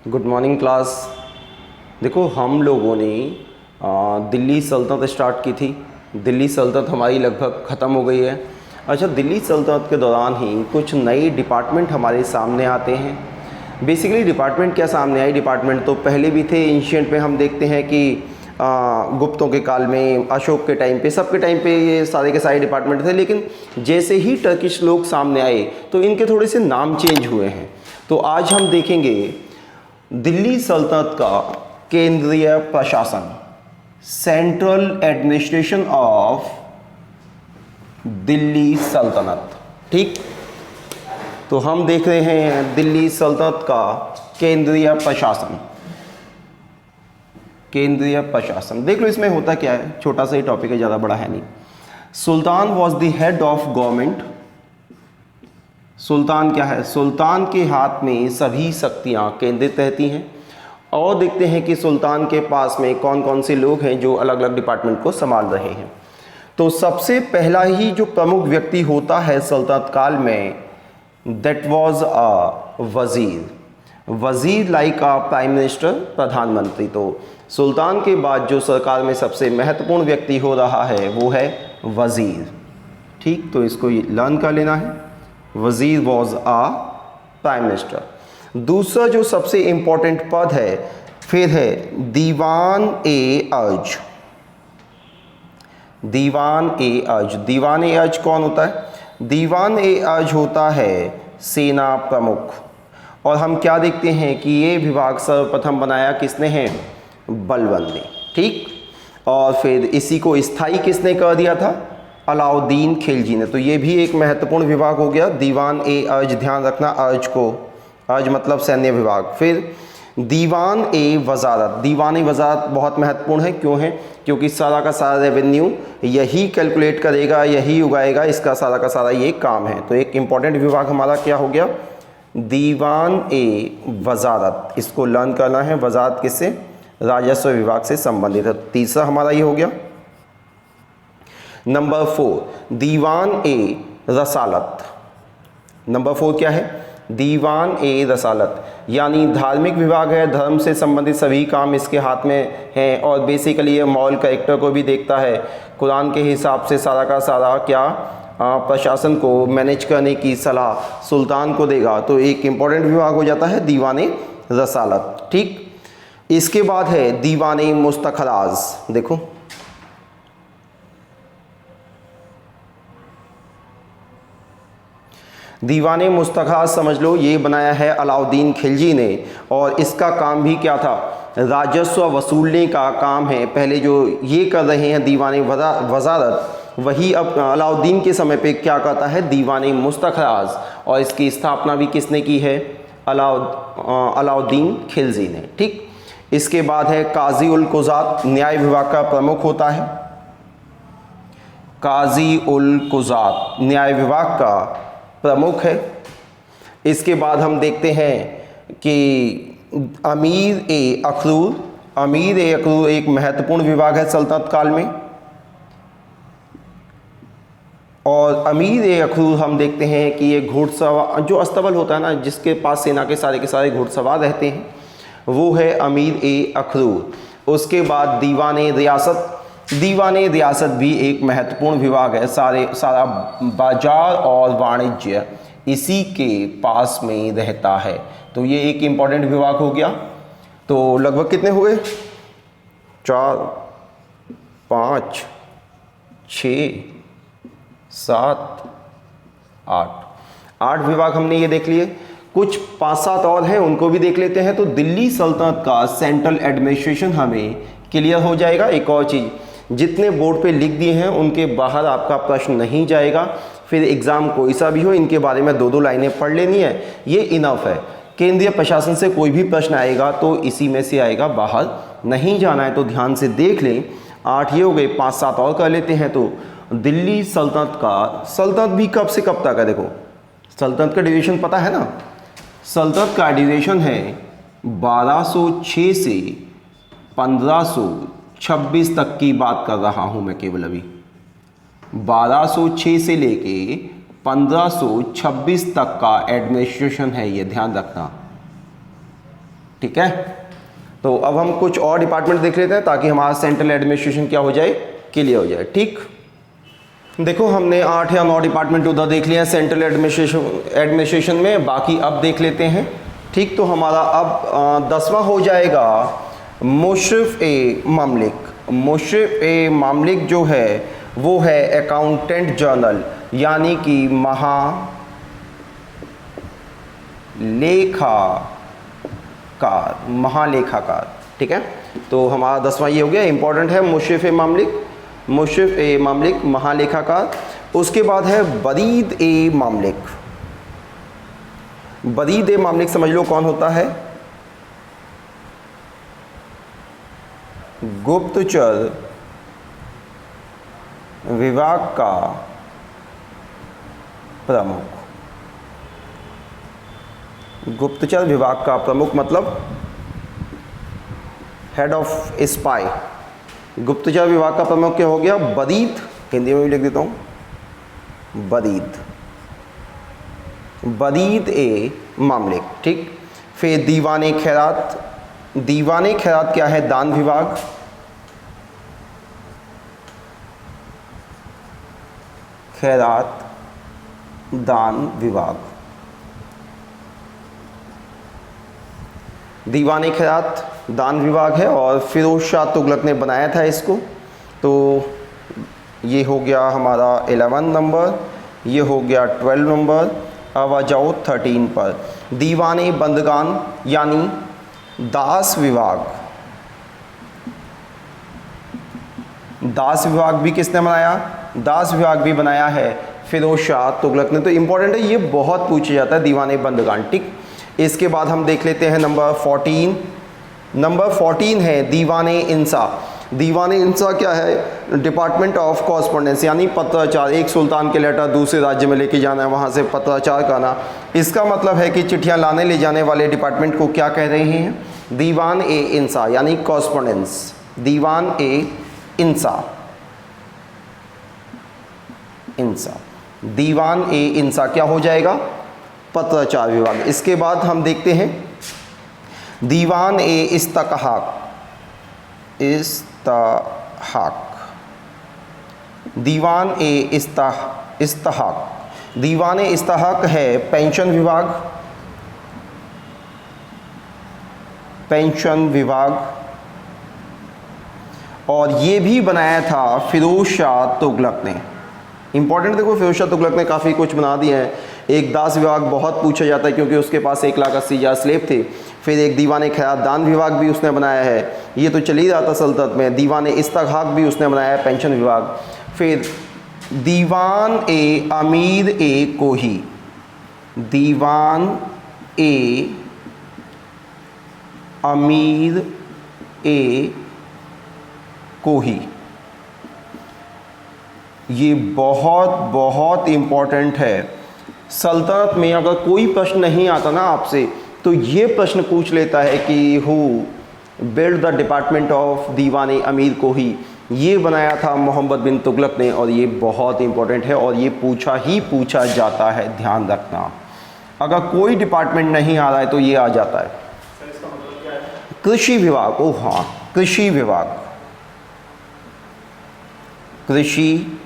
Good morning class. देखो हम लोगों ने दिल्ली सल्तनत स्टार्ट की थी। दिल्ली सल्तनत हमारी लगभग ख़त्म हो गई है। अच्छा, दिल्ली सल्तनत के दौरान ही कुछ नए डिपार्टमेंट हमारे सामने आते हैं। बेसिकली डिपार्टमेंट क्या सामने आए, डिपार्टमेंट तो पहले भी थे। एंशिएंट में हम देखते हैं कि गुप्तों के काल में, अशोक के टाइम पे, सबके टाइम पे ये सारे के सारे डिपार्टमेंट थे। लेकिन जैसे ही टर्किश लोग सामने आए तो इनके थोड़े से नाम चेंज हुए हैं। तो आज हम देखेंगे दिल्ली सल्तनत का केंद्रीय प्रशासन, सेंट्रल एडमिनिस्ट्रेशन ऑफ दिल्ली सल्तनत। ठीक, तो हम देख रहे हैं दिल्ली सल्तनत का केंद्रीय प्रशासन। केंद्रीय प्रशासन देख लो, इसमें होता क्या है, छोटा सा ही टॉपिक है, ज़्यादा बड़ा है नहीं। Sultan was the head of government. सुल्तान क्या है? सुल्तान के हाथ में सभी शक्तियाँ केंद्रित रहती हैं। और देखते हैं कि सुल्तान के पास में कौन कौन से लोग हैं जो अलग अलग डिपार्टमेंट को संभाल रहे हैं। तो सबसे पहला ही जो प्रमुख व्यक्ति होता है सल्तनत काल में, दैट वाज अ वज़ीर। वज़ीर लाइक अ प्राइम मिनिस्टर, प्रधानमंत्री। तो सुल्तान के बाद जो सरकार में सबसे महत्वपूर्ण व्यक्ति हो रहा है वो है वज़ीर। ठीक, तो इसको लर्न कर लेना है। वज़ीर वॉज आ प्राइम मिनिस्टर। दूसरा जो सबसे इम्पोर्टेंट पद है फिर है दीवान ए अर्ज। दीवान ए अर्ज। दीवान ए अर्ज कौन होता है? दीवान ए अर्ज होता है सेना प्रमुख। और हम क्या देखते हैं कि ये विभाग सर्वप्रथम बनाया किसने है? बलबन ने। ठीक, और फिर इसी को स्थायी किसने कर दिया था? अलाउद्दीन खिलजी ने। तो ये भी एक महत्वपूर्ण विभाग हो गया, दीवान ए अर्ज। ध्यान रखना अर्ज को, अर्ज मतलब सैन्य विभाग। फिर दीवान ए वजारत। दीवान ए वजारत बहुत महत्वपूर्ण है। क्यों है? क्योंकि सारा का सारा रेवेन्यू यही कैलकुलेट करेगा, यही उगाएगा, इसका सारा का सारा ये काम है। तो एक इम्पॉर्टेंट विभाग हमारा क्या हो गया? दीवान ए वजारत। इसको लर्न करना है। वजारत किससे? राजस्व विभाग से संबंधित है। तीसरा हमारा ये हो गया। नंबर 4 दीवान ए रसालत। नंबर 4 क्या है? दीवान ए रसालत, यानी धार्मिक विभाग है। धर्म से संबंधित सभी काम इसके हाथ में हैं और बेसिकली ये मॉरल कैरेक्टर को भी देखता है। कुरान के हिसाब से सारा का सारा क्या प्रशासन को मैनेज करने की सलाह सुल्तान को देगा। तो एक इम्पॉर्टेंट विभाग हो जाता है दीवान ए रसालत। ठीक, इसके बाद है दीवान ए मुस्तखराज। देखो, दीवाने मुस्तखराज समझ लो, ये बनाया है अलाउद्दीन खिलजी ने। और इसका काम भी क्या था? राजस्व वसूलने का काम है। पहले जो ये कर रहे हैं दीवाने वजारत, वही अब अलाउद्दीन के समय पे क्या करता है? दीवाने मुस्तखराज। और इसकी स्थापना भी किसने की है? अलाउद्दीन खिलजी ने। ठीक, इसके बाद है काजी उल कुज़ात। न्याय विभाग का प्रमुख होता है काजी उल कुज़ात, न्याय विभाग का प्रमुख है। इसके बाद हम देखते हैं कि अमीर ए अखरूर। अमीर ए अखरूर एक महत्वपूर्ण विभाग है सल्तनत काल में। और अमीर ए अखरूर हम देखते हैं कि ये घुड़सवार जो अस्तबल होता है ना, जिसके पास सेना के सारे घुड़सवार रहते हैं, वो है अमीर ए अखरूर। उसके बाद दीवान ए रियासत। दीवान ए रियासत भी एक महत्वपूर्ण विभाग है। सारा बाजार और वाणिज्य इसी के पास में रहता है। तो ये एक इम्पॉर्टेंट विभाग हो गया। तो लगभग कितने हो गए? 4 5 6 7 8 विभाग हमने ये देख लिए। कुछ 5-7 और हैं, उनको भी देख लेते हैं। तो दिल्ली सल्तनत का सेंट्रल एडमिनिस्ट्रेशन हमें क्लियर हो जाएगा। एक और चीज़, जितने बोर्ड पे लिख दिए हैं उनके बाहर आपका प्रश्न नहीं जाएगा। फिर एग्ज़ाम कोई सा भी हो, इनके बारे में 2-2 लाइनें पढ़ लेनी है, ये इनफ है। केंद्रीय प्रशासन से कोई भी प्रश्न आएगा तो इसी में से आएगा, बाहर नहीं जाना है। तो ध्यान से देख लें। 8 ये हो गए, 5-7 और कर लेते हैं। तो दिल्ली सल्तनत का, सल्तनत भी कब से कब तक है? देखो, सल्तनत का ड्यूरेशन पता है ना? सल्तनत का ड्यूरेशन है 1206 से 1526 तक की बात कर रहा हूँ मैं केवल अभी। 1206 से लेके 1526 तक का एडमिनिस्ट्रेशन है, ये ध्यान रखना। ठीक है, तो अब हम कुछ और डिपार्टमेंट देख लेते हैं ताकि हमारा सेंट्रल एडमिनिस्ट्रेशन क्या हो जाए, क्लियर हो जाए। ठीक, देखो हमने 8 या 9 डिपार्टमेंट उधर देख लिया सेंट्रल एडमिनिस्ट्रेशन में, बाकी अब देख लेते हैं। ठीक, तो हमारा अब 10वां हो जाएगा मुशर्रिफ ए ममलिक। मुशर्रिफ ए ममलिक जो है वो है अकाउंटेंट जनरल, यानी कि महालेखाकार। ठीक है, तो हमारा 10वां ये हो गया, इंपॉर्टेंट है मुशर्रिफ ए ममलिक। मुशर्रिफ ए ममलिक महालेखाकार। उसके बाद है बरीद ए ममलिक। बरीद ए ममलिक समझ लो कौन होता है, गुप्तचर विभाग का प्रमुख। गुप्तचर विभाग का प्रमुख मतलब हेड ऑफ स्पाई। गुप्तचर विभाग का प्रमुख क्या हो गया, बरीद, हिंदी में भी लिख देता हूँ, बरीद, बरीद ए ममलिक। ठीक, फिर दीवाने खैरात। दीवाने खैरात क्या है, दान विभाग। खैरात दान विभाग। दीवाने खैरात दान विभाग है और फिरोज शाह तुगलक ने बनाया था इसको। तो ये हो गया हमारा 11 नंबर, ये हो गया 12 नंबर। अब आ जाओ 13 पर, दीवाने बंदगान यानी दास विभाग। दास विभाग भी किसने बनाया, दास विभाग भी बनाया है फिरोज शाह तुगलक ने। तो इंपॉर्टेंट है, ये बहुत पूछा जाता है दीवाने बंदगान। ठीक, इसके बाद हम देख लेते हैं नंबर 14। नंबर 14 है दीवाने इंसा। दीवाने इंसा क्या है, डिपार्टमेंट ऑफ कॉरस्पॉन्डेंस, यानी पत्राचार। एक सुल्तान के लेटर दूसरे राज्य में लेके जाना है, वहाँ से पत्राचार करना। इसका मतलब है कि चिट्ठियाँ लाने ले जाने वाले डिपार्टमेंट को क्या कह रहे हैं, दीवान ए इंसा, यानी कॉरस्पॉन्डेंस। दीवान ए इंसा, इंसा, दीवान ए इंसा क्या हो जाएगा, पत्राचार विभाग। इसके बाद हम देखते हैं दीवान ए इस्तहाक। दीवान ए इस्तहाक। दीवान ए इस्तहाक है पेंशन विभाग। पेंशन विभाग, और ये भी बनाया था फिरोज शाह तुगलक ने। इंपॉर्टेंट देखो, फिरोज शाह तुगलक ने काफ़ी कुछ बना दिया है। एक दास विभाग बहुत पूछा जाता है क्योंकि उसके पास 1,80,000 स्लेब थे। फिर एक दीवाने खैरात दान विभाग भी उसने बनाया है, ये तो चल ही रहा था सल्तनत में। दीवाने इस्तहाक भी उसने बनाया है, पेंशन विभाग। फिर दीवान ए अमीर ए कोही। दीवान ए अमीर ए कोही, ये बहुत बहुत इम्पॉर्टेंट है। सल्तनत में अगर कोई प्रश्न नहीं आता ना आपसे, तो ये प्रश्न पूछ लेता है कि who build the department of दीवाने अमीर कोही। ये बनाया था मोहम्मद बिन तुगलक ने, और ये बहुत इम्पॉर्टेंट है और ये पूछा जाता है, ध्यान रखना। अगर कोई डिपार्टमेंट नहीं आ रहा है तो ये आ जाता है। कृषि विभाग, ओह हाँ, कृषि विभाग। कृषि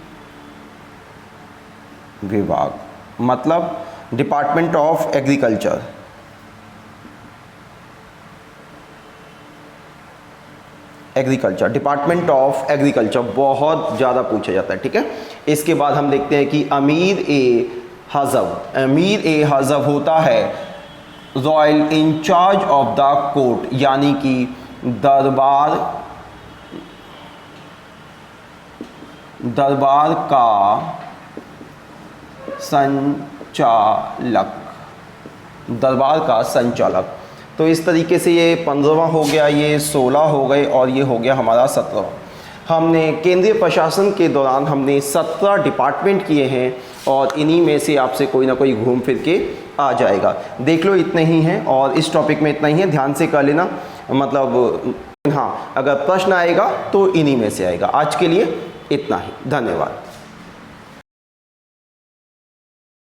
विभाग मतलब department of agriculture. Agriculture, department of agriculture बहुत ज़्यादा पूछा जाता है। ठीक है, इसके बाद हम देखते हैं कि अमीर ए हज़ब। अमीर ए हज़ब होता है royal in charge of the court, यानी कि दरबार का संचालक। दरबार का संचालक। तो इस तरीके से ये 15वां हो गया, ये 16 हो गए और ये हो गया हमारा 17वां। हमने केंद्रीय प्रशासन के दौरान हमने 17 डिपार्टमेंट किए हैं और इन्हीं में से आपसे कोई ना कोई घूम फिर के आ जाएगा। देख लो इतने ही हैं और इस टॉपिक में इतना ही है, ध्यान से कर लेना। मतलब हाँ, अगर प्रश्न आएगा तो इन्हीं में से आएगा। आज के लिए इतना ही, धन्यवाद।